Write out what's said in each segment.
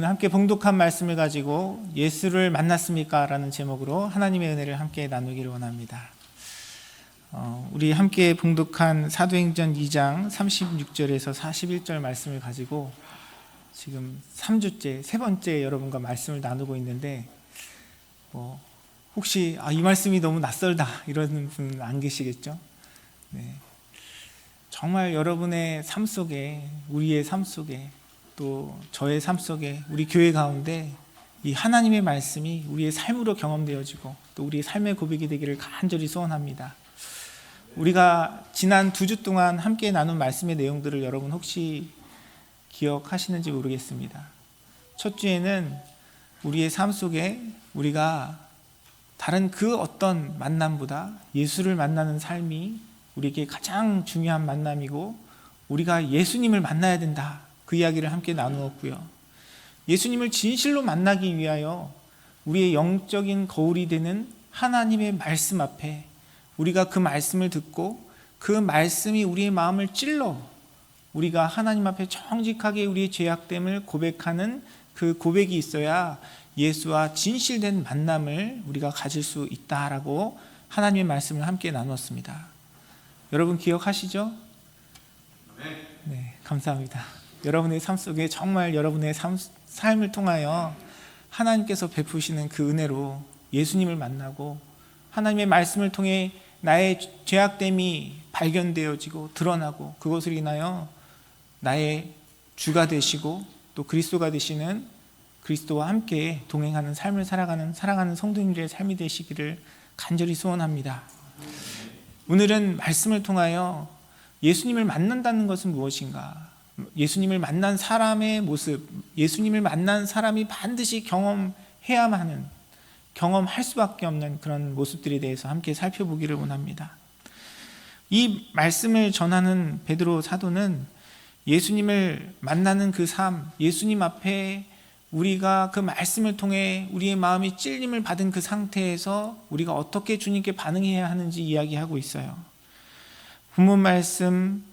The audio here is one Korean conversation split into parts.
오늘 함께 봉독한 말씀을 가지고 예수를 만났습니까? 라는 제목으로 하나님의 은혜를 함께 나누기를 원합니다. 우리 함께 봉독한 사도행전 2장 36절에서 41절 말씀을 가지고 지금 3주째, 세 번째 여러분과 말씀을 나누고 있는데 혹시 이 말씀이 너무 낯설다 이러는 분 안 계시겠죠? 네. 정말 여러분의 삶 속에, 우리의 삶 속에, 또 저의 삶 속에, 우리 교회 가운데 이 하나님의 말씀이 우리의 삶으로 경험되어지고 또 우리의 삶의 고백이 되기를 간절히 소원합니다. 우리가 지난 2주 동안 함께 나눈 말씀의 내용들을 여러분 혹시 기억하시는지 모르겠습니다. 첫 주에는 우리의 삶 속에 우리가 다른 그 어떤 만남보다 예수를 만나는 삶이 우리에게 가장 중요한 만남이고 우리가 예수님을 만나야 된다, 그 이야기를 함께 나누었고요. 예수님을 진실로 만나기 위하여 우리의 영적인 거울이 되는 하나님의 말씀 앞에 우리가 그 말씀을 듣고 그 말씀이 우리의 마음을 찔러 우리가 하나님 앞에 정직하게 우리의 죄악됨을 고백하는 그 고백이 있어야 예수와 진실된 만남을 우리가 가질 수 있다라고 하나님의 말씀을 함께 나누었습니다. 여러분 기억하시죠? 네, 감사합니다. 여러분의 삶 속에 정말 여러분의 삶을 통하여 하나님께서 베푸시는 그 은혜로 예수님을 만나고 하나님의 말씀을 통해 나의 죄악됨이 발견되어지고 드러나고 그것을 인하여 나의 주가 되시고 또 그리스도가 되시는 그리스도와 함께 동행하는 삶을 살아가는 성도님들의 삶이 되시기를 간절히 소원합니다. 오늘은 말씀을 통하여 예수님을 만난다는 것은 무엇인가? 예수님을 만난 사람의 모습, 예수님을 만난 사람이 반드시 경험해야만 하는, 경험할 수밖에 없는 그런 모습들에 대해서 함께 살펴보기를 원합니다. 이 말씀을 전하는 베드로 사도는 예수님을 만나는 그 삶, 예수님 앞에 우리가 그 말씀을 통해 우리의 마음이 찔림을 받은 그 상태에서 우리가 어떻게 주님께 반응해야 하는지 이야기하고 있어요. 본문 말씀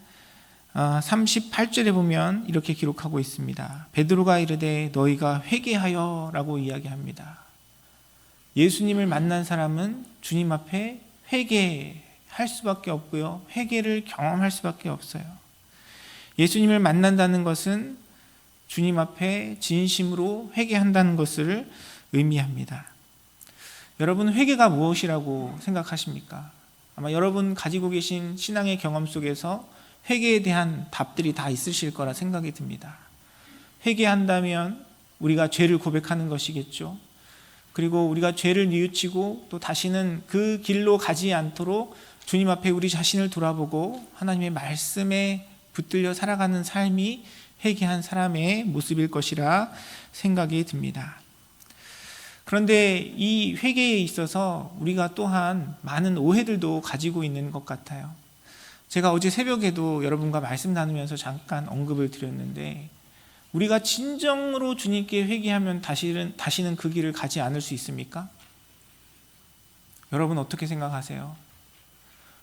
38절에 보면 이렇게 기록하고 있습니다. 베드로가 이르되 너희가 회개하여 라고 이야기합니다. 예수님을 만난 사람은 주님 앞에 회개할 수밖에 없고요, 회개를 경험할 수밖에 없어요. 예수님을 만난다는 것은 주님 앞에 진심으로 회개한다는 것을 의미합니다. 여러분, 회개가 무엇이라고 생각하십니까? 아마 여러분 가지고 계신 신앙의 경험 속에서 회개에 대한 답들이 다 있으실 거라 생각이 듭니다. 회개한다면 우리가 죄를 고백하는 것이겠죠. 그리고 우리가 죄를 뉘우치고 또 다시는 그 길로 가지 않도록 주님 앞에 우리 자신을 돌아보고 하나님의 말씀에 붙들려 살아가는 삶이 회개한 사람의 모습일 것이라 생각이 듭니다. 그런데 이 회개에 있어서 우리가 또한 많은 오해들도 가지고 있는 것 같아요. 제가 어제 새벽에도 여러분과 말씀 나누면서 잠깐 언급을 드렸는데, 우리가 진정으로 주님께 회개하면 다시는 그 길을 가지 않을 수 있습니까? 여러분 어떻게 생각하세요?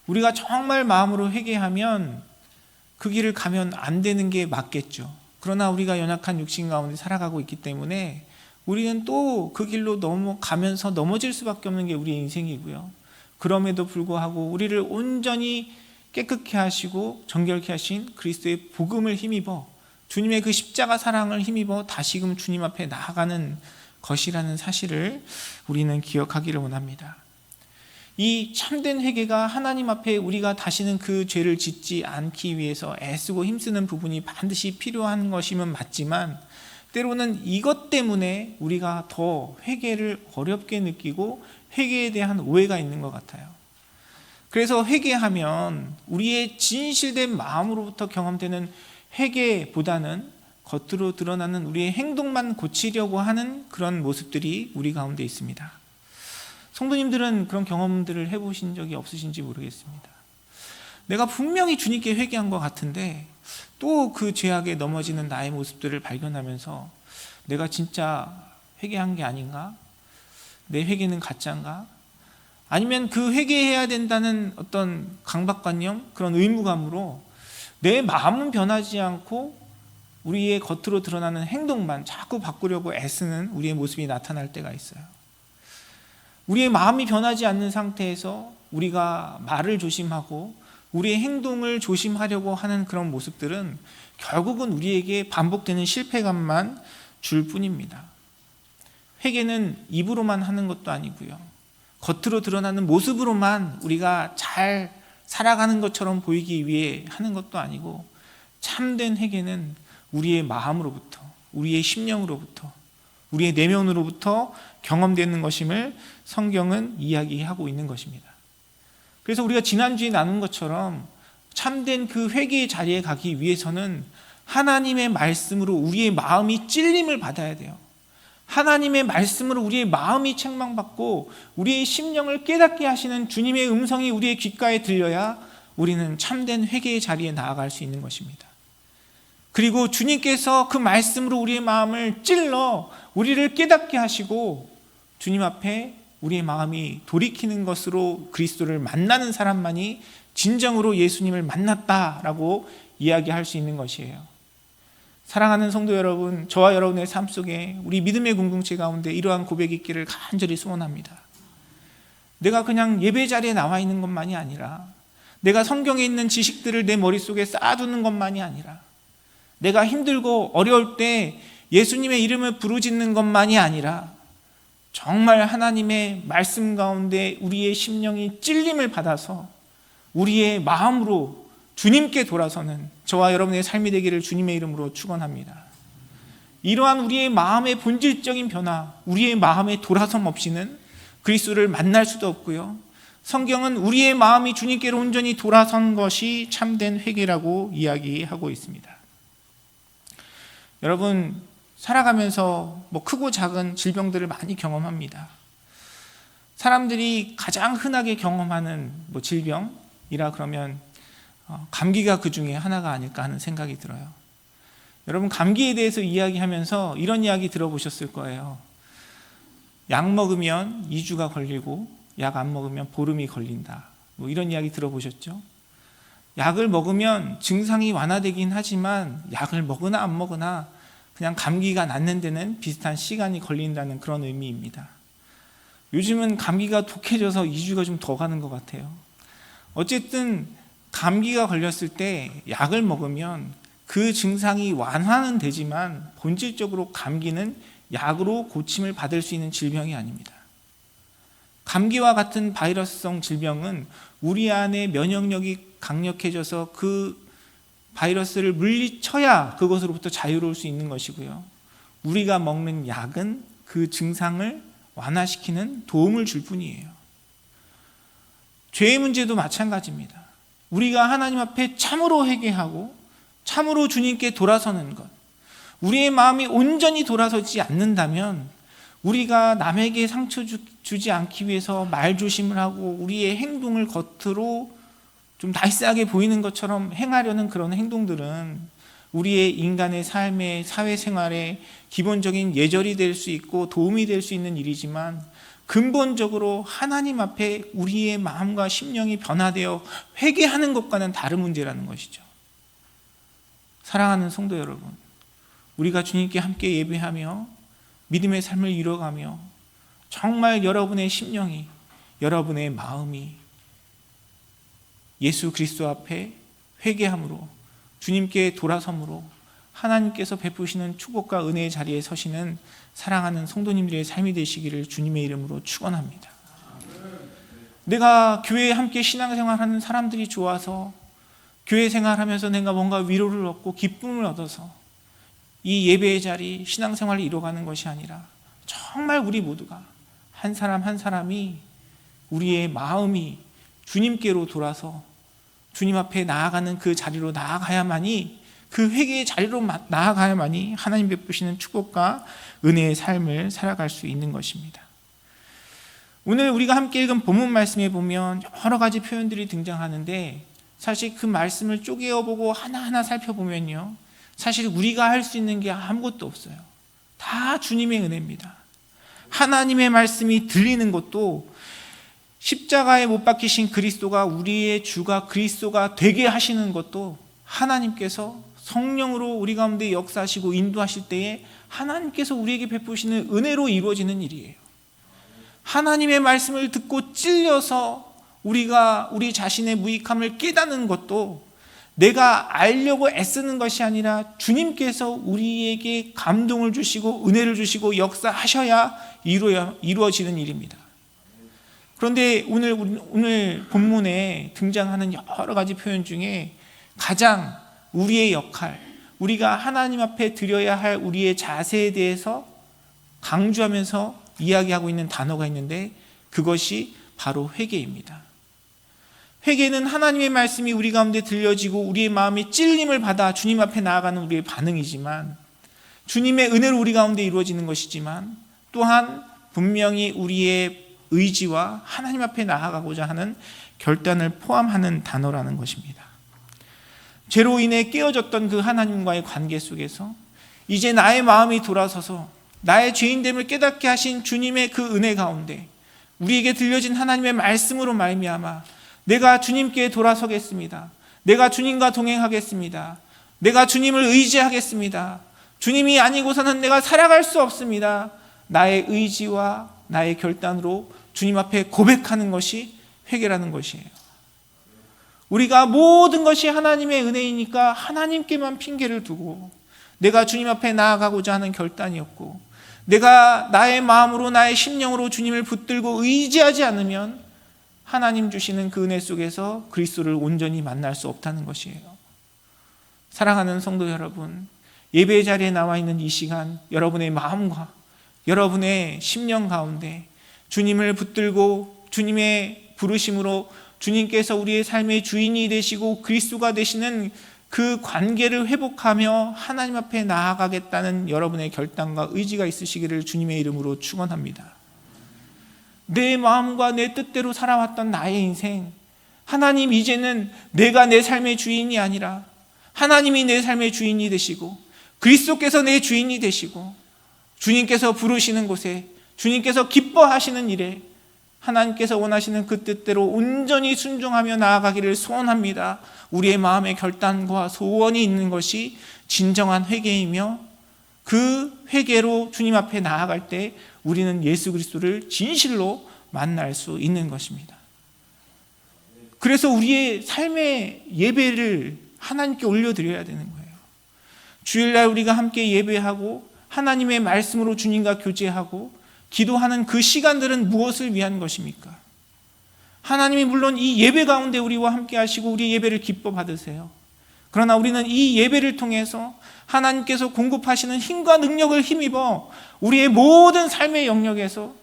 우리가 정말 마음으로 회개하면 그 길을 가면 안 되는 게 맞겠죠. 그러나 우리가 연약한 육신 가운데 살아가고 있기 때문에 우리는 또 그 길로 가면서 넘어질 수밖에 없는 게 우리의 인생이고요. 그럼에도 불구하고 우리를 온전히 깨끗게 하시고 정결케 하신 그리스도의 복음을 힘입어, 주님의 그 십자가 사랑을 힘입어 다시금 주님 앞에 나아가는 것이라는 사실을 우리는 기억하기를 원합니다. 이 참된 회개가 하나님 앞에 우리가 다시는 그 죄를 짓지 않기 위해서 애쓰고 힘쓰는 부분이 반드시 필요한 것이면 맞지만, 때로는 이것 때문에 우리가 더 회개를 어렵게 느끼고 회개에 대한 오해가 있는 것 같아요. 그래서 회개하면 우리의 진실된 마음으로부터 경험되는 회개보다는 겉으로 드러나는 우리의 행동만 고치려고 하는 그런 모습들이 우리 가운데 있습니다. 성도님들은 그런 경험들을 해보신 적이 없으신지 모르겠습니다. 내가 분명히 주님께 회개한 것 같은데 또 그 죄악에 넘어지는 나의 모습들을 발견하면서 내가 진짜 회개한 게 아닌가? 내 회개는 가짜인가? 아니면 그 회개해야 된다는 어떤 강박관념, 그런 의무감으로 내 마음은 변하지 않고 우리의 겉으로 드러나는 행동만 자꾸 바꾸려고 애쓰는 우리의 모습이 나타날 때가 있어요. 우리의 마음이 변하지 않는 상태에서 우리가 말을 조심하고 우리의 행동을 조심하려고 하는 그런 모습들은 결국은 우리에게 반복되는 실패감만 줄 뿐입니다. 회개는 입으로만 하는 것도 아니고요, 겉으로 드러나는 모습으로만 우리가 잘 살아가는 것처럼 보이기 위해 하는 것도 아니고, 참된 회개는 우리의 마음으로부터, 우리의 심령으로부터, 우리의 내면으로부터 경험되는 것임을 성경은 이야기하고 있는 것입니다. 그래서 우리가 지난주에 나눈 것처럼 참된 그 회개의 자리에 가기 위해서는 하나님의 말씀으로 우리의 마음이 찔림을 받아야 돼요. 하나님의 말씀으로 우리의 마음이 책망받고 우리의 심령을 깨닫게 하시는 주님의 음성이 우리의 귓가에 들려야 우리는 참된 회개의 자리에 나아갈 수 있는 것입니다. 그리고 주님께서 그 말씀으로 우리의 마음을 찔러 우리를 깨닫게 하시고 주님 앞에 우리의 마음이 돌이키는 것으로 그리스도를 만나는 사람만이 진정으로 예수님을 만났다라고 이야기할 수 있는 것이에요. 사랑하는 성도 여러분, 저와 여러분의 삶 속에 우리 믿음의 공동체 가운데 이러한 고백이 있기를 간절히 소원합니다. 내가 그냥 예배 자리에 나와 있는 것만이 아니라, 내가 성경에 있는 지식들을 내 머릿속에 쌓아두는 것만이 아니라, 내가 힘들고 어려울 때 예수님의 이름을 부르짖는 것만이 아니라, 정말 하나님의 말씀 가운데 우리의 심령이 찔림을 받아서 우리의 마음으로 주님께 돌아서는 저와 여러분의 삶이 되기를 주님의 이름으로 축원합니다. 이러한 우리의 마음의 본질적인 변화, 우리의 마음의 돌아섬 없이는 그리스도를 만날 수도 없고요, 성경은 우리의 마음이 주님께로 온전히 돌아선 것이 참된 회개라고 이야기하고 있습니다. 여러분, 살아가면서 크고 작은 질병들을 많이 경험합니다. 사람들이 가장 흔하게 경험하는 질병이라 그러면 감기가 그 중에 하나가 아닐까 하는 생각이 들어요. 여러분, 감기에 대해서 이야기하면서 이런 이야기 들어보셨을 거예요. 약 먹으면 2주가 걸리고 약 안 먹으면 보름이 걸린다, 이런 이야기 들어보셨죠? 약을 먹으면 증상이 완화되긴 하지만 약을 먹으나 안 먹으나 그냥 감기가 낫는 데는 비슷한 시간이 걸린다는 그런 의미입니다. 요즘은 감기가 독해져서 2주가 좀 더 가는 것 같아요. 어쨌든 감기가 걸렸을 때 약을 먹으면 그 증상이 완화는 되지만 본질적으로 감기는 약으로 고침을 받을 수 있는 질병이 아닙니다. 감기와 같은 바이러스성 질병은 우리 안에 면역력이 강력해져서 그 바이러스를 물리쳐야 그것으로부터 자유로울 수 있는 것이고요, 우리가 먹는 약은 그 증상을 완화시키는 도움을 줄 뿐이에요. 죄의 문제도 마찬가지입니다. 우리가 하나님 앞에 참으로 회개하고 참으로 주님께 돌아서는 것, 우리의 마음이 온전히 돌아서지 않는다면 우리가 남에게 상처 주지 않기 위해서 말조심을 하고 우리의 행동을 겉으로 좀 나이스하게 보이는 것처럼 행하려는 그런 행동들은 우리의 인간의 삶의 사회생활에 기본적인 예절이 될 수 있고 도움이 될 수 있는 일이지만, 근본적으로 하나님 앞에 우리의 마음과 심령이 변화되어 회개하는 것과는 다른 문제라는 것이죠. 사랑하는 성도 여러분, 우리가 주님께 함께 예배하며 믿음의 삶을 이뤄가며 정말 여러분의 심령이, 여러분의 마음이 예수 그리스도 앞에 회개함으로 주님께 돌아섬으로 하나님께서 베푸시는 축복과 은혜의 자리에 서시는 사랑하는 성도님들의 삶이 되시기를 주님의 이름으로 축원합니다. 내가 교회에 함께 신앙생활하는 사람들이 좋아서 교회 생활하면서 내가 뭔가 위로를 얻고 기쁨을 얻어서 이 예배의 자리, 신앙생활을 이뤄가는 것이 아니라 정말 우리 모두가 한 사람 한 사람이 우리의 마음이 주님께로 돌아서 주님 앞에 나아가는 그 자리로 나아가야만이, 그 회개의 자리로 나아가야만이 하나님 베푸시는 축복과 은혜의 삶을 살아갈 수 있는 것입니다. 오늘 우리가 함께 읽은 본문 말씀에 보면 여러 가지 표현들이 등장하는데, 사실 그 말씀을 쪼개어보고 하나하나 살펴보면요, 사실 우리가 할 수 있는 게 아무것도 없어요. 다 주님의 은혜입니다. 하나님의 말씀이 들리는 것도 십자가에 못 박히신 그리스도가 우리의 주가 그리스도가 되게 하시는 것도 하나님께서 성령으로 우리 가운데 역사하시고 인도하실 때에 하나님께서 우리에게 베푸시는 은혜로 이루어지는 일이에요. 하나님의 말씀을 듣고 찔려서 우리가 우리 자신의 무익함을 깨닫는 것도 내가 알려고 애쓰는 것이 아니라 주님께서 우리에게 감동을 주시고 은혜를 주시고 역사하셔야 이루어지는 일입니다. 그런데 오늘 본문에 등장하는 여러 가지 표현 중에 가장 우리의 역할, 우리가 하나님 앞에 드려야 할 우리의 자세에 대해서 강조하면서 이야기하고 있는 단어가 있는데 그것이 바로 회개입니다. 회개는 하나님의 말씀이 우리 가운데 들려지고 우리의 마음이 찔림을 받아 주님 앞에 나아가는 우리의 반응이지만, 주님의 은혜로 우리 가운데 이루어지는 것이지만, 또한 분명히 우리의 의지와 하나님 앞에 나아가고자 하는 결단을 포함하는 단어라는 것입니다. 죄로 인해 깨어졌던 그 하나님과의 관계 속에서 이제 나의 마음이 돌아서서 나의 죄인됨을 깨닫게 하신 주님의 그 은혜 가운데 우리에게 들려진 하나님의 말씀으로 말미암아 내가 주님께 돌아서겠습니다. 내가 주님과 동행하겠습니다. 내가 주님을 의지하겠습니다. 주님이 아니고서는 내가 살아갈 수 없습니다. 나의 의지와 나의 결단으로 주님 앞에 고백하는 것이 회개라는 것이에요. 우리가 모든 것이 하나님의 은혜이니까 하나님께만 핑계를 두고 내가 주님 앞에 나아가고자 하는 결단이었고, 내가 나의 마음으로 나의 심령으로 주님을 붙들고 의지하지 않으면 하나님 주시는 그 은혜 속에서 그리스도를 온전히 만날 수 없다는 것이에요. 사랑하는 성도 여러분, 예배 자리에 나와 있는 이 시간, 여러분의 마음과 여러분의 심령 가운데 주님을 붙들고 주님의 부르심으로 주님께서 우리의 삶의 주인이 되시고 그리스도가 되시는 그 관계를 회복하며 하나님 앞에 나아가겠다는 여러분의 결단과 의지가 있으시기를 주님의 이름으로 축원합니다. 내 마음과 내 뜻대로 살아왔던 나의 인생, 하나님 이제는 내가 내 삶의 주인이 아니라 하나님이 내 삶의 주인이 되시고 그리스도께서 내 주인이 되시고 주님께서 부르시는 곳에, 주님께서 기뻐하시는 일에 하나님께서 원하시는 그 뜻대로 온전히 순종하며 나아가기를 소원합니다. 우리의 마음의 결단과 소원이 있는 것이 진정한 회개이며, 그 회개로 주님 앞에 나아갈 때 우리는 예수 그리스도를 진실로 만날 수 있는 것입니다. 그래서 우리의 삶의 예배를 하나님께 올려드려야 되는 거예요. 주일날 우리가 함께 예배하고 하나님의 말씀으로 주님과 교제하고 기도하는 그 시간들은 무엇을 위한 것입니까? 하나님이 물론 이 예배 가운데 우리와 함께 하시고 우리 예배를 기뻐 받으세요. 그러나 우리는 이 예배를 통해서 하나님께서 공급하시는 힘과 능력을 힘입어 우리의 모든 삶의 영역에서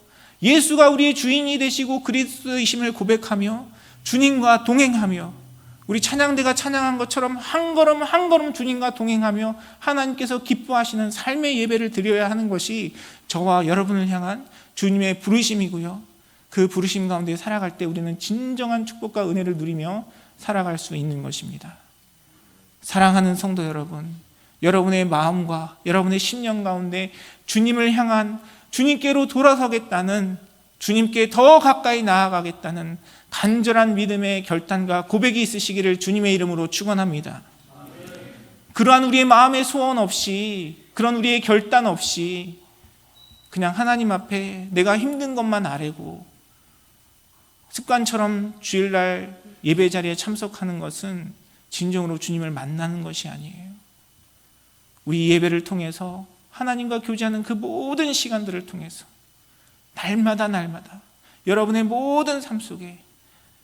예수가 우리의 주인이 되시고 그리스도이심을 고백하며 주님과 동행하며, 우리 찬양대가 찬양한 것처럼 한 걸음 한 걸음 주님과 동행하며 하나님께서 기뻐하시는 삶의 예배를 드려야 하는 것이 저와 여러분을 향한 주님의 부르심이고요. 그 부르심 가운데 살아갈 때 우리는 진정한 축복과 은혜를 누리며 살아갈 수 있는 것입니다. 사랑하는 성도 여러분, 여러분의 마음과 여러분의 심령 가운데 주님을 향한, 주님께로 돌아서겠다는, 주님께 더 가까이 나아가겠다는 간절한 믿음의 결단과 고백이 있으시기를 주님의 이름으로 축원합니다. 그러한 우리의 마음의 소원 없이, 그런 우리의 결단 없이 그냥 하나님 앞에 내가 힘든 것만 아뢰고 습관처럼 주일날 예배 자리에 참석하는 것은 진정으로 주님을 만나는 것이 아니에요. 우리 예배를 통해서 하나님과 교제하는 그 모든 시간들을 통해서 날마다 여러분의 모든 삶 속에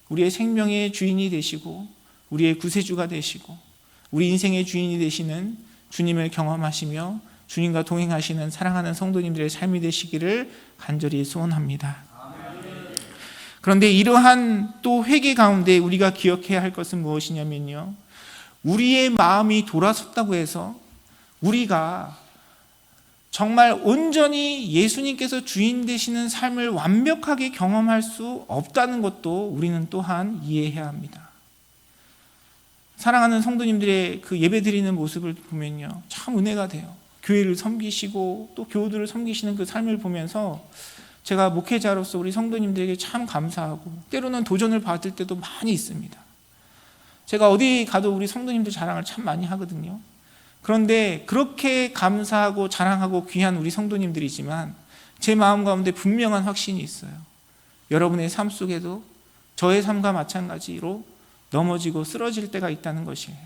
우리의 생명의 주인이 되시고 우리의 구세주가 되시고 우리 인생의 주인이 되시는 주님을 경험하시며 주님과 동행하시는 사랑하는 성도님들의 삶이 되시기를 간절히 소원합니다. 그런데 이러한 또 회개 가운데 우리가 기억해야 할 것은 무엇이냐면요, 우리의 마음이 돌아섰다고 해서 우리가 정말 온전히 예수님께서 주인 되시는 삶을 완벽하게 경험할 수 없다는 것도 우리는 또한 이해해야 합니다. 사랑하는 성도님들의 그 예배 드리는 모습을 보면요, 참 은혜가 돼요. 교회를 섬기시고 또 교우들을 섬기시는 그 삶을 보면서 제가 목회자로서 우리 성도님들에게 참 감사하고 때로는 도전을 받을 때도 많이 있습니다. 제가 어디 가도 우리 성도님들 자랑을 참 많이 하거든요. 그런데 그렇게 감사하고 자랑하고 귀한 우리 성도님들이지만 제 마음 가운데 분명한 확신이 있어요. 여러분의 삶 속에도 저의 삶과 마찬가지로 넘어지고 쓰러질 때가 있다는 것이에요.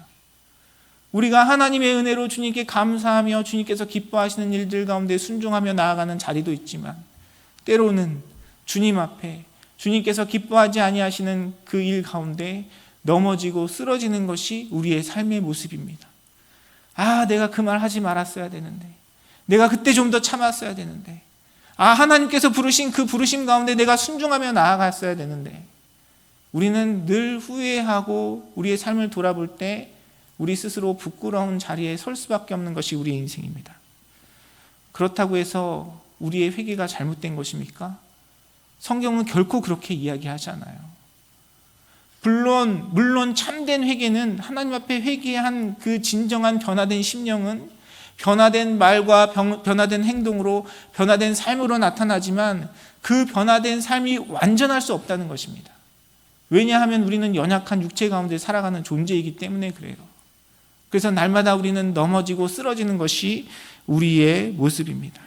우리가 하나님의 은혜로 주님께 감사하며 주님께서 기뻐하시는 일들 가운데 순종하며 나아가는 자리도 있지만 때로는 주님 앞에 주님께서 기뻐하지 아니하시는 그 일 가운데 넘어지고 쓰러지는 것이 우리의 삶의 모습입니다. 내가 그 말 하지 말았어야 되는데, 내가 그때 좀 더 참았어야 되는데, 하나님께서 부르신 그 부르심 가운데 내가 순종하며 나아갔어야 되는데, 우리는 늘 후회하고 우리의 삶을 돌아볼 때 우리 스스로 부끄러운 자리에 설 수밖에 없는 것이 우리의 인생입니다. 그렇다고 해서 우리의 회개가 잘못된 것입니까? 성경은 결코 그렇게 이야기하지 않아요. 물론 참된 회개는 하나님 앞에 회개한 그 진정한 변화된 심령은 변화된 말과 변화된 행동으로 변화된 삶으로 나타나지만 그 변화된 삶이 완전할 수 없다는 것입니다. 왜냐하면 우리는 연약한 육체 가운데 살아가는 존재이기 때문에 그래요. 그래서 날마다 우리는 넘어지고 쓰러지는 것이 우리의 모습입니다.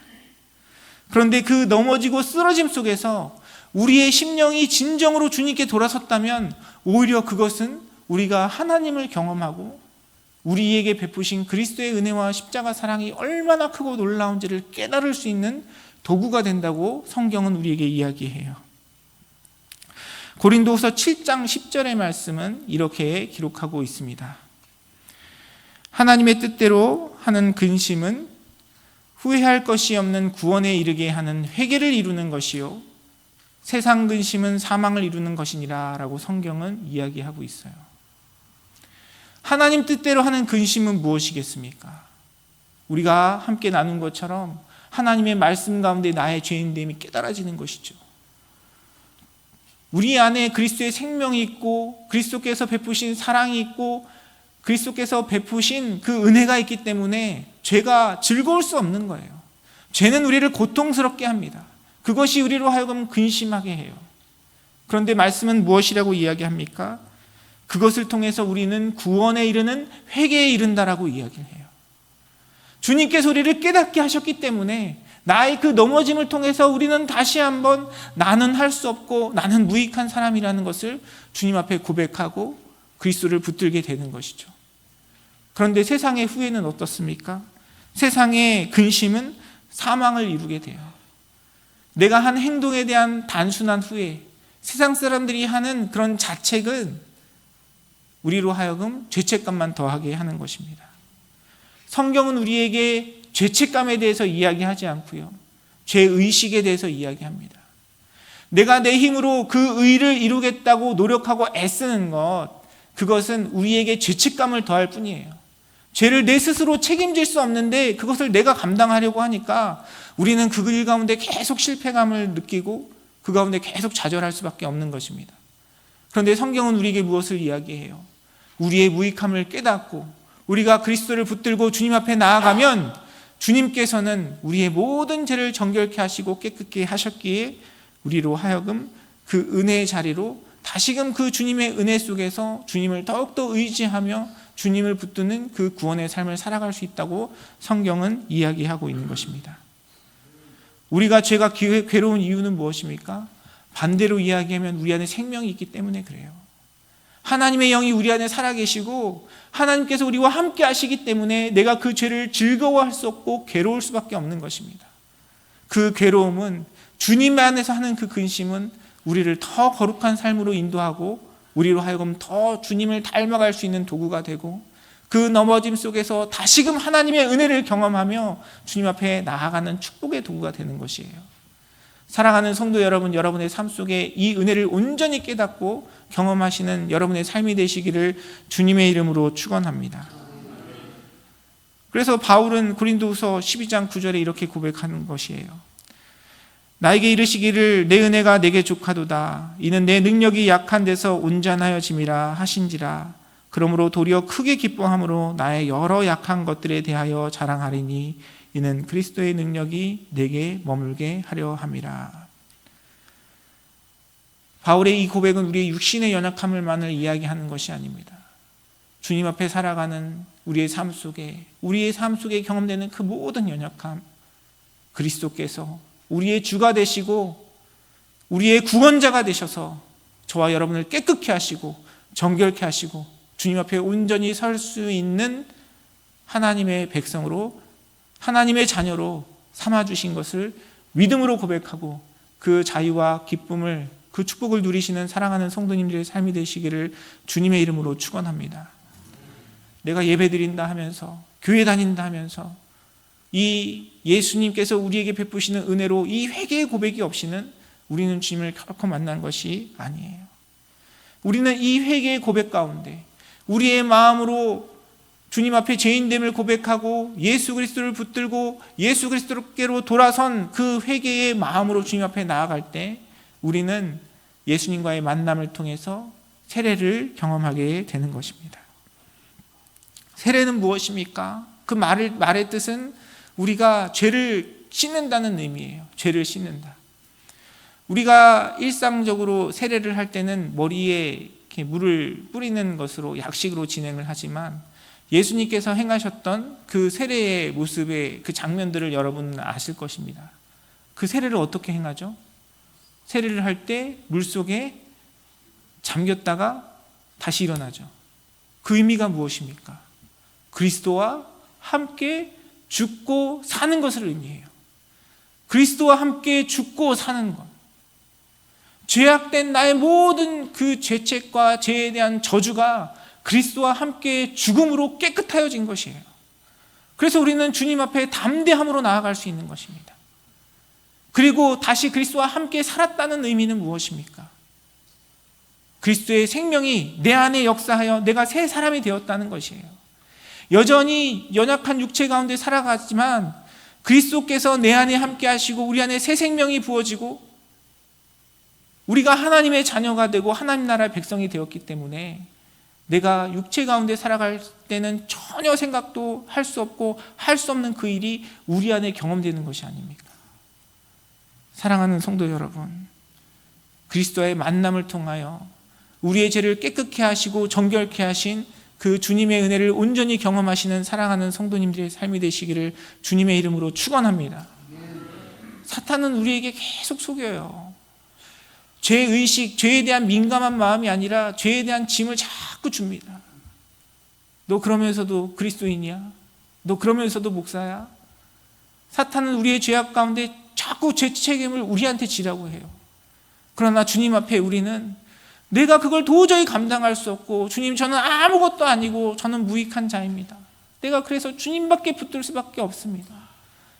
그런데 그 넘어지고 쓰러짐 속에서 우리의 심령이 진정으로 주님께 돌아섰다면 오히려 그것은 우리가 하나님을 경험하고 우리에게 베푸신 그리스도의 은혜와 십자가 사랑이 얼마나 크고 놀라운지를 깨달을 수 있는 도구가 된다고 성경은 우리에게 이야기해요. 고린도후서 7장 10절의 말씀은 이렇게 기록하고 있습니다. 하나님의 뜻대로 하는 근심은 후회할 것이 없는 구원에 이르게 하는 회개를 이루는 것이요 세상 근심은 사망을 이루는 것이니라 라고 성경은 이야기하고 있어요. 하나님 뜻대로 하는 근심은 무엇이겠습니까? 우리가 함께 나눈 것처럼 하나님의 말씀 가운데 나의 죄인됨이 깨달아지는 것이죠. 우리 안에 그리스도의 생명이 있고 그리스도께서 베푸신 사랑이 있고 그리스도께서 베푸신 그 은혜가 있기 때문에 죄가 즐거울 수 없는 거예요. 죄는 우리를 고통스럽게 합니다. 그것이 우리로 하여금 근심하게 해요. 그런데 말씀은 무엇이라고 이야기합니까? 그것을 통해서 우리는 구원에 이르는 회개에 이른다라고 이야기를 해요. 주님께서 우리를 깨닫게 하셨기 때문에 나의 그 넘어짐을 통해서 우리는 다시 한번 나는 할 수 없고 나는 무익한 사람이라는 것을 주님 앞에 고백하고 그리스도를 붙들게 되는 것이죠. 그런데 세상의 후회는 어떻습니까? 세상의 근심은 사망을 이루게 돼요. 내가 한 행동에 대한 단순한 후회, 세상 사람들이 하는 그런 자책은 우리로 하여금 죄책감만 더하게 하는 것입니다. 성경은 우리에게 죄책감에 대해서 이야기하지 않고요. 죄의식에 대해서 이야기합니다. 내가 내 힘으로 그 의를 이루겠다고 노력하고 애쓰는 것, 그것은 우리에게 죄책감을 더할 뿐이에요. 죄를 내 스스로 책임질 수 없는데 그것을 내가 감당하려고 하니까 우리는 그 일 가운데 계속 실패감을 느끼고 그 가운데 계속 좌절할 수밖에 없는 것입니다. 그런데 성경은 우리에게 무엇을 이야기해요? 우리의 무익함을 깨닫고 우리가 그리스도를 붙들고 주님 앞에 나아가면 주님께서는 우리의 모든 죄를 정결케 하시고 깨끗게 하셨기에 우리로 하여금 그 은혜의 자리로 다시금 그 주님의 은혜 속에서 주님을 더욱더 의지하며 주님을 붙드는 그 구원의 삶을 살아갈 수 있다고 성경은 이야기하고 있는 것입니다. 우리가 죄가 괴로운 이유는 무엇입니까? 반대로 이야기하면 우리 안에 생명이 있기 때문에 그래요. 하나님의 영이 우리 안에 살아계시고 하나님께서 우리와 함께 하시기 때문에 내가 그 죄를 즐거워할 수 없고 괴로울 수밖에 없는 것입니다. 그 괴로움은 주님 안에서 하는 그 근심은 우리를 더 거룩한 삶으로 인도하고 우리로 하여금 더 주님을 닮아갈 수 있는 도구가 되고 그 넘어짐 속에서 다시금 하나님의 은혜를 경험하며 주님 앞에 나아가는 축복의 도구가 되는 것이에요. 사랑하는 성도 여러분, 여러분의 삶 속에 이 은혜를 온전히 깨닫고 경험하시는 여러분의 삶이 되시기를 주님의 이름으로 축원합니다. 그래서 바울은 고린도후서 12장 9절에 이렇게 고백하는 것이에요. 나에게 이르시기를 내 은혜가 내게 족하도다. 이는 내 능력이 약한 데서 온전하여짐이라 하신지라. 그러므로 도리어 크게 기뻐함으로 나의 여러 약한 것들에 대하여 자랑하리니 이는 그리스도의 능력이 내게 머물게 하려 함이라. 바울의 이 고백은 우리의 육신의 연약함을만을 이야기하는 것이 아닙니다. 주님 앞에 살아가는 우리의 삶 속에 경험되는 그 모든 연약함, 그리스도께서 우리의 주가 되시고 우리의 구원자가 되셔서 저와 여러분을 깨끗게 하시고 정결케 하시고 주님 앞에 온전히 설 수 있는 하나님의 백성으로, 하나님의 자녀로 삼아주신 것을 믿음으로 고백하고 그 자유와 기쁨을, 그 축복을 누리시는 사랑하는 성도님들의 삶이 되시기를 주님의 이름으로 축원합니다. 내가 예배드린다 하면서, 교회 다닌다 하면서 이 예수님께서 우리에게 베푸시는 은혜로 이 회개의 고백이 없이는 우리는 주님을 결코 만난 것이 아니에요. 우리는 이 회개의 고백 가운데 우리의 마음으로 주님 앞에 죄인됨을 고백하고 예수 그리스도를 붙들고 예수 그리스도께로 돌아선 그 회개의 마음으로 주님 앞에 나아갈 때 우리는 예수님과의 만남을 통해서 세례를 경험하게 되는 것입니다. 세례는 무엇입니까? 그 말의 뜻은 우리가 죄를 씻는다는 의미예요. 죄를 씻는다. 우리가 일상적으로 세례를 할 때는 머리에 이렇게 물을 뿌리는 것으로 약식으로 진행을 하지만 예수님께서 행하셨던 그 세례의 모습의 그 장면들을 여러분은 아실 것입니다. 그 세례를 어떻게 행하죠? 세례를 할 때 물속에 잠겼다가 다시 일어나죠. 그 의미가 무엇입니까? 그리스도와 함께 죽고 사는 것을 의미해요. 그리스도와 함께 죽고 사는 것. 죄악된 나의 모든 그 죄책과 죄에 대한 저주가 그리스도와 함께 죽음으로 깨끗하여진 것이에요. 그래서 우리는 주님 앞에 담대함으로 나아갈 수 있는 것입니다. 그리고 다시 그리스도와 함께 살았다는 의미는 무엇입니까? 그리스도의 생명이 내 안에 역사하여 내가 새 사람이 되었다는 것이에요. 여전히 연약한 육체 가운데 살아가지만 그리스도께서 내 안에 함께 하시고 우리 안에 새 생명이 부어지고 우리가 하나님의 자녀가 되고 하나님 나라의 백성이 되었기 때문에 내가 육체 가운데 살아갈 때는 전혀 생각도 할 수 없고 할 수 없는 그 일이 우리 안에 경험되는 것이 아닙니까? 사랑하는 성도 여러분, 그리스도의 만남을 통하여 우리의 죄를 깨끗게 하시고 정결케 하신 그 주님의 은혜를 온전히 경험하시는 사랑하는 성도님들의 삶이 되시기를 주님의 이름으로 축원합니다. 사탄은 우리에게 계속 속여요. 죄의식, 죄에 대한 민감한 마음이 아니라 죄에 대한 짐을 자꾸 줍니다. 너 그러면서도 그리스도인이야? 너 그러면서도 목사야? 사탄은 우리의 죄악 가운데 자꾸 죄 책임을 우리한테 지라고 해요. 그러나 주님 앞에 우리는 내가 그걸 도저히 감당할 수 없고 주님 저는 아무것도 아니고 저는 무익한 자입니다. 내가 그래서 주님밖에 붙들 수밖에 없습니다.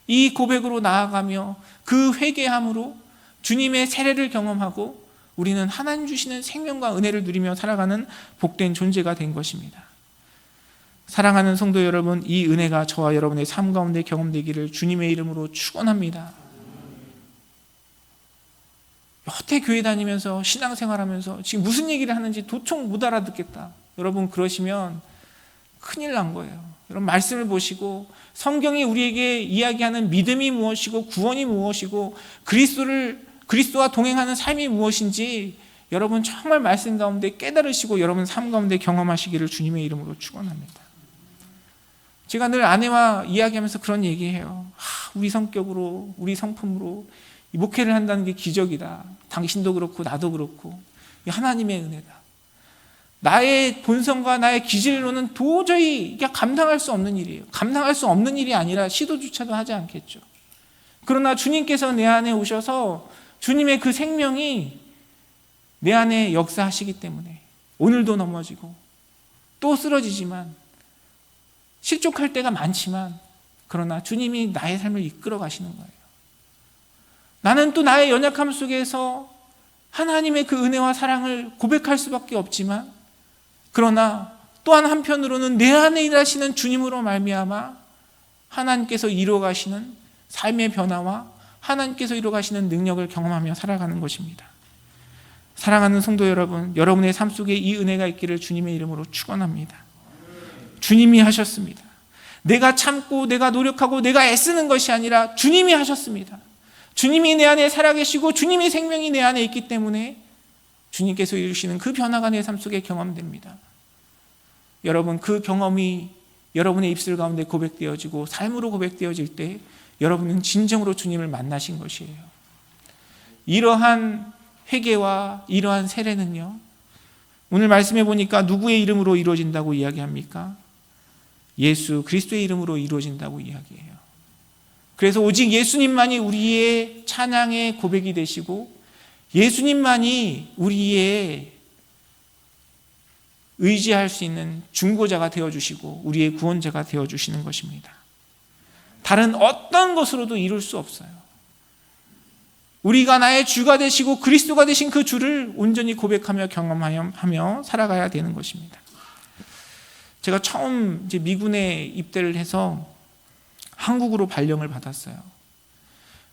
이 고백으로 나아가며 그 회개함으로 주님의 세례를 경험하고 우리는 하나님 주시는 생명과 은혜를 누리며 살아가는 복된 존재가 된 것입니다. 사랑하는 성도 여러분, 이 은혜가 저와 여러분의 삶 가운데 경험되기를 주님의 이름으로 축원합니다. 여태 교회 다니면서 신앙생활하면서 지금 무슨 얘기를 하는지 도통 못 알아듣겠다. 여러분 그러시면 큰일 난 거예요. 여러분 말씀을 보시고 성경이 우리에게 이야기하는 믿음이 무엇이고 구원이 무엇이고 그리스도와 동행하는 삶이 무엇인지 여러분 정말 말씀 가운데 깨달으시고 여러분 삶 가운데 경험하시기를 주님의 이름으로 축원합니다. 제가 늘 아내와 이야기하면서 그런 얘기해요. 우리 성격으로 우리 성품으로 목회를 한다는 게 기적이다. 당신도 그렇고 나도 그렇고 하나님의 은혜다. 나의 본성과 나의 기질로는 도저히 감당할 수 없는 일이에요. 감당할 수 없는 일이 아니라 시도조차도 하지 않겠죠. 그러나 주님께서 내 안에 오셔서 주님의 그 생명이 내 안에 역사하시기 때문에 오늘도 넘어지고 또 쓰러지지만 실족할 때가 많지만 그러나 주님이 나의 삶을 이끌어 가시는 거예요. 나는 또 나의 연약함 속에서 하나님의 그 은혜와 사랑을 고백할 수밖에 없지만 그러나 또한 한편으로는 내 안에 일하시는 주님으로 말미암아 하나님께서 이루어 가시는 삶의 변화와 하나님께서 이루어 가시는 능력을 경험하며 살아가는 것입니다. 사랑하는 성도 여러분, 여러분의 삶 속에 이 은혜가 있기를 주님의 이름으로 축원합니다. 주님이 하셨습니다. 내가 참고 내가 노력하고 내가 애쓰는 것이 아니라 주님이 하셨습니다. 주님이 내 안에 살아계시고 주님의 생명이 내 안에 있기 때문에 주님께서 이루시는 그 변화가 내 삶 속에 경험됩니다. 여러분, 그 경험이 여러분의 입술 가운데 고백되어지고 삶으로 고백되어질 때 여러분은 진정으로 주님을 만나신 것이에요. 이러한 회개와 이러한 세례는요, 오늘 말씀해 보니까 누구의 이름으로 이루어진다고 이야기합니까? 예수 그리스도의 이름으로 이루어진다고 이야기해요. 그래서 오직 예수님만이 우리의 찬양의 고백이 되시고 예수님만이 우리의 의지할 수 있는 중보자가 되어주시고 우리의 구원자가 되어주시는 것입니다. 다른 어떤 것으로도 이룰 수 없어요. 우리가 나의 주가 되시고 그리스도가 되신 그 주를 온전히 고백하며 경험하며 살아가야 되는 것입니다. 제가 처음 이제 미군에 입대를 해서 한국으로 발령을 받았어요.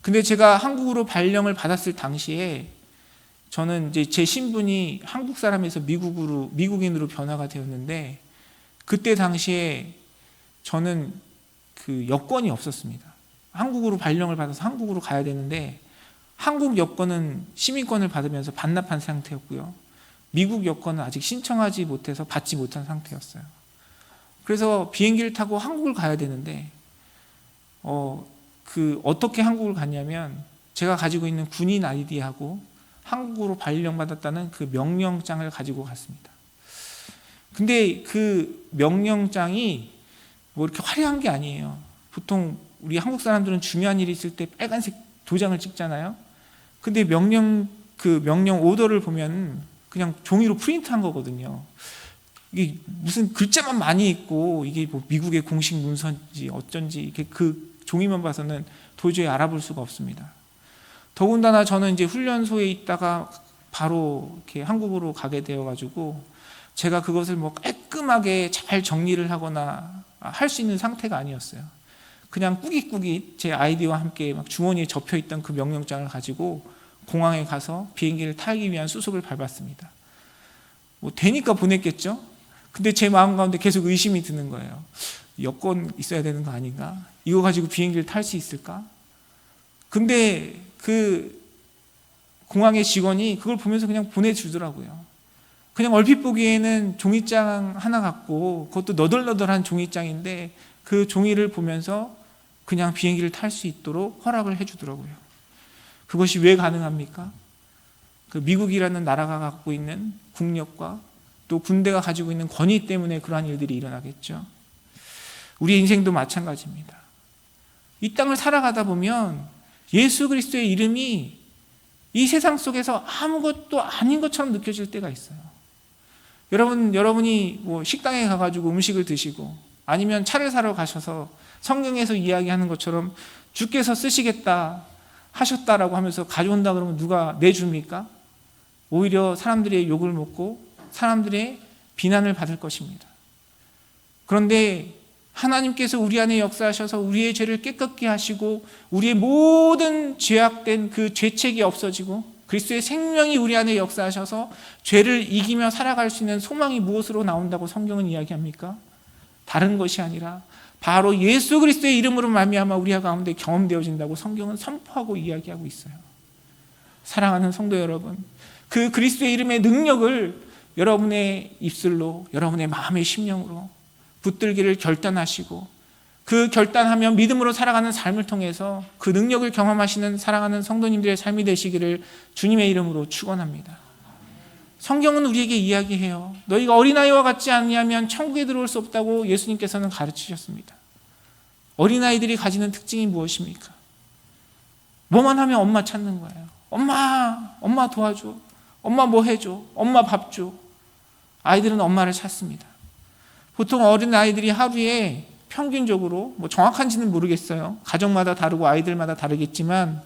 근데 제가 한국으로 발령을 받았을 당시에 저는 이제 제 신분이 한국 사람에서 미국인으로 변화가 되었는데, 그때 당시에 저는 그 여권이 없었습니다. 한국으로 발령을 받아서 한국으로 가야 되는데 한국 여권은 시민권을 받으면서 반납한 상태였고요. 미국 여권은 아직 신청하지 못해서 받지 못한 상태였어요. 그래서 비행기를 타고 한국을 가야 되는데 어떻게 한국을 갔냐면 제가 가지고 있는 군인 아이디하고 한국으로 발령받았다는 그 명령장을 가지고 갔습니다. 근데 그 명령장이 뭐 이렇게 화려한 게 아니에요. 보통 우리 한국 사람들은 중요한 일이 있을 때 빨간색 도장을 찍잖아요. 근데 명령 오더를 보면 그냥 종이로 프린트한 거거든요. 이게 무슨 글자만 많이 있고 이게 뭐 미국의 공식 문서인지 어쩐지 이렇게 그 종이만 봐서는 도저히 알아볼 수가 없습니다. 더군다나 저는 이제 훈련소에 있다가 바로 이렇게 한국으로 가게 되어가지고 제가 그것을 뭐 깔끔하게 잘 정리를 하거나 할 수 있는 상태가 아니었어요. 그냥 꾸깃꾸깃 제 아이디와 함께 막 주머니에 접혀있던 그 명령장을 가지고 공항에 가서 비행기를 타기 위한 수속을 밟았습니다. 뭐 되니까 보냈겠죠? 근데 제 마음 가운데 계속 의심이 드는 거예요. 여권 있어야 되는 거 아닌가? 이거 가지고 비행기를 탈 수 있을까? 근데 그 공항의 직원이 그걸 보면서 그냥 보내주더라고요. 그냥 얼핏 보기에는 종이장 하나 갖고, 그것도 너덜너덜한 종이장인데 그 종이를 보면서 그냥 비행기를 탈 수 있도록 허락을 해주더라고요. 그것이 왜 가능합니까? 그 미국이라는 나라가 갖고 있는 국력과 또 군대가 가지고 있는 권위 때문에 그러한 일들이 일어나겠죠. 우리의 인생도 마찬가지입니다. 이 땅을 살아가다 보면 예수 그리스도의 이름이 이 세상 속에서 아무것도 아닌 것처럼 느껴질 때가 있어요. 여러분이 뭐 식당에 가가지고 음식을 드시고 아니면 차를 사러 가셔서 성경에서 이야기하는 것처럼 주께서 쓰시겠다 하셨다라고 하면서 가져온다 그러면 누가 내줍니까? 오히려 사람들의 욕을 먹고 사람들의 비난을 받을 것입니다. 그런데 하나님께서 우리 안에 역사하셔서 우리의 죄를 깨끗게 하시고 우리의 모든 죄악된 그 죄책이 없어지고 그리스도의 생명이 우리 안에 역사하셔서 죄를 이기며 살아갈 수 있는 소망이 무엇으로 나온다고 성경은 이야기합니까? 다른 것이 아니라 바로 예수 그리스도의 이름으로 말미암아 우리 가운데 경험되어진다고 성경은 선포하고 이야기하고 있어요. 사랑하는 성도 여러분, 그 그리스도의 이름의 능력을 여러분의 입술로, 여러분의 마음의 심령으로 붙들기를 결단하시고 그 결단하며 믿음으로 살아가는 삶을 통해서 그 능력을 경험하시는 사랑하는 성도님들의 삶이 되시기를 주님의 이름으로 축원합니다. 성경은 우리에게 이야기해요. 너희가 어린아이와 같지 않냐면 천국에 들어올 수 없다고 예수님께서는 가르치셨습니다. 어린아이들이 가지는 특징이 무엇입니까? 뭐만 하면 엄마 찾는 거예요. 엄마 도와줘. 엄마 뭐 해줘. 엄마 밥 줘. 아이들은 엄마를 찾습니다. 보통 어린아이들이 하루에 평균적으로, 뭐 정확한지는 모르겠어요. 가정마다 다르고 아이들마다 다르겠지만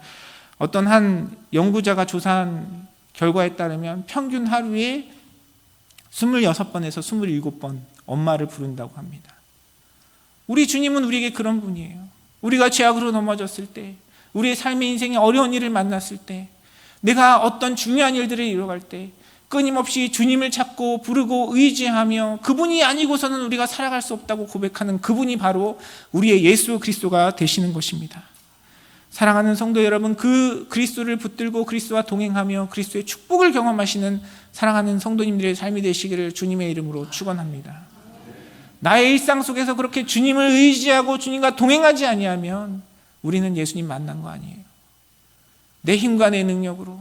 어떤 한 연구자가 조사한 결과에 따르면 평균 하루에 26번에서 27번 엄마를 부른다고 합니다. 우리 주님은 우리에게 그런 분이에요. 우리가 죄악으로 넘어졌을 때, 우리의 삶의 인생에 어려운 일을 만났을 때, 내가 어떤 중요한 일들을 이뤄갈 때 끊임없이 주님을 찾고 부르고 의지하며 그분이 아니고서는 우리가 살아갈 수 없다고 고백하는 그분이 바로 우리의 예수 그리스도가 되시는 것입니다. 사랑하는 성도 여러분, 그 그리스도를 붙들고 그리스도와 동행하며 그리스도의 축복을 경험하시는 사랑하는 성도님들의 삶이 되시기를 주님의 이름으로 축원합니다. 나의 일상 속에서 그렇게 주님을 의지하고 주님과 동행하지 아니하면 우리는 예수님 만난 거 아니에요. 내 힘과 내 능력으로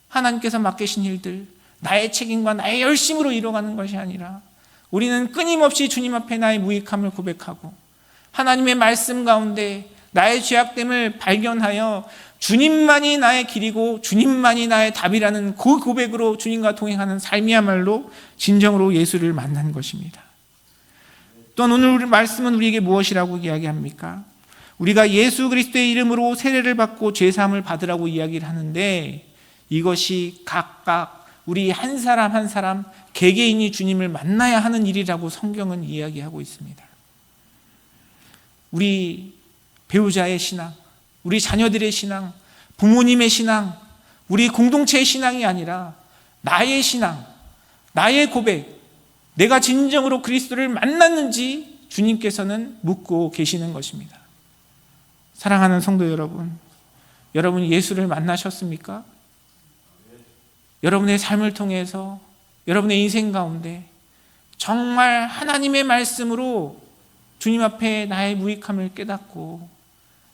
하나님께서 맡기신 일들, 나의 책임과 나의 열심으로 이뤄가는 것이 아니라 우리는 끊임없이 주님 앞에 나의 무익함을 고백하고 하나님의 말씀 가운데 나의 죄악됨을 발견하여 주님만이 나의 길이고 주님만이 나의 답이라는 그 고백으로 주님과 동행하는 삶이야말로 진정으로 예수를 만난 것입니다. 또한 오늘 말씀은 우리에게 무엇이라고 이야기합니까? 우리가 예수 그리스도의 이름으로 세례를 받고 죄사함을 받으라고 이야기를 하는데 이것이 각각 우리 한 사람 한 사람 개개인이 주님을 만나야 하는 일이라고 성경은 이야기하고 있습니다. 우리 배우자의 신앙, 우리 자녀들의 신앙, 부모님의 신앙, 우리 공동체의 신앙이 아니라 나의 신앙, 나의 고백, 내가 진정으로 그리스도를 만났는지 주님께서는 묻고 계시는 것입니다. 사랑하는 성도 여러분, 여러분이 예수를 만나셨습니까? 여러분의 삶을 통해서 여러분의 인생 가운데 정말 하나님의 말씀으로 주님 앞에 나의 무익함을 깨닫고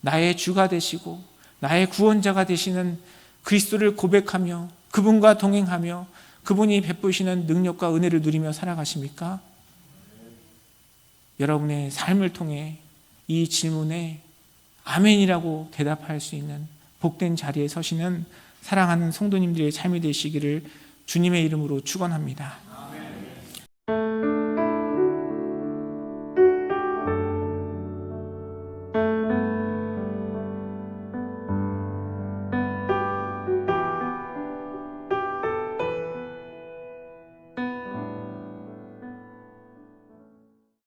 나의 주가 되시고 나의 구원자가 되시는 그리스도를 고백하며 그분과 동행하며 그분이 베푸시는 능력과 은혜를 누리며 살아가십니까? 여러분의 삶을 통해 이 질문에 아멘이라고 대답할 수 있는 복된 자리에 서시는 사랑하는 성도님들의 삶이 되시기를 주님의 이름으로 축원합니다.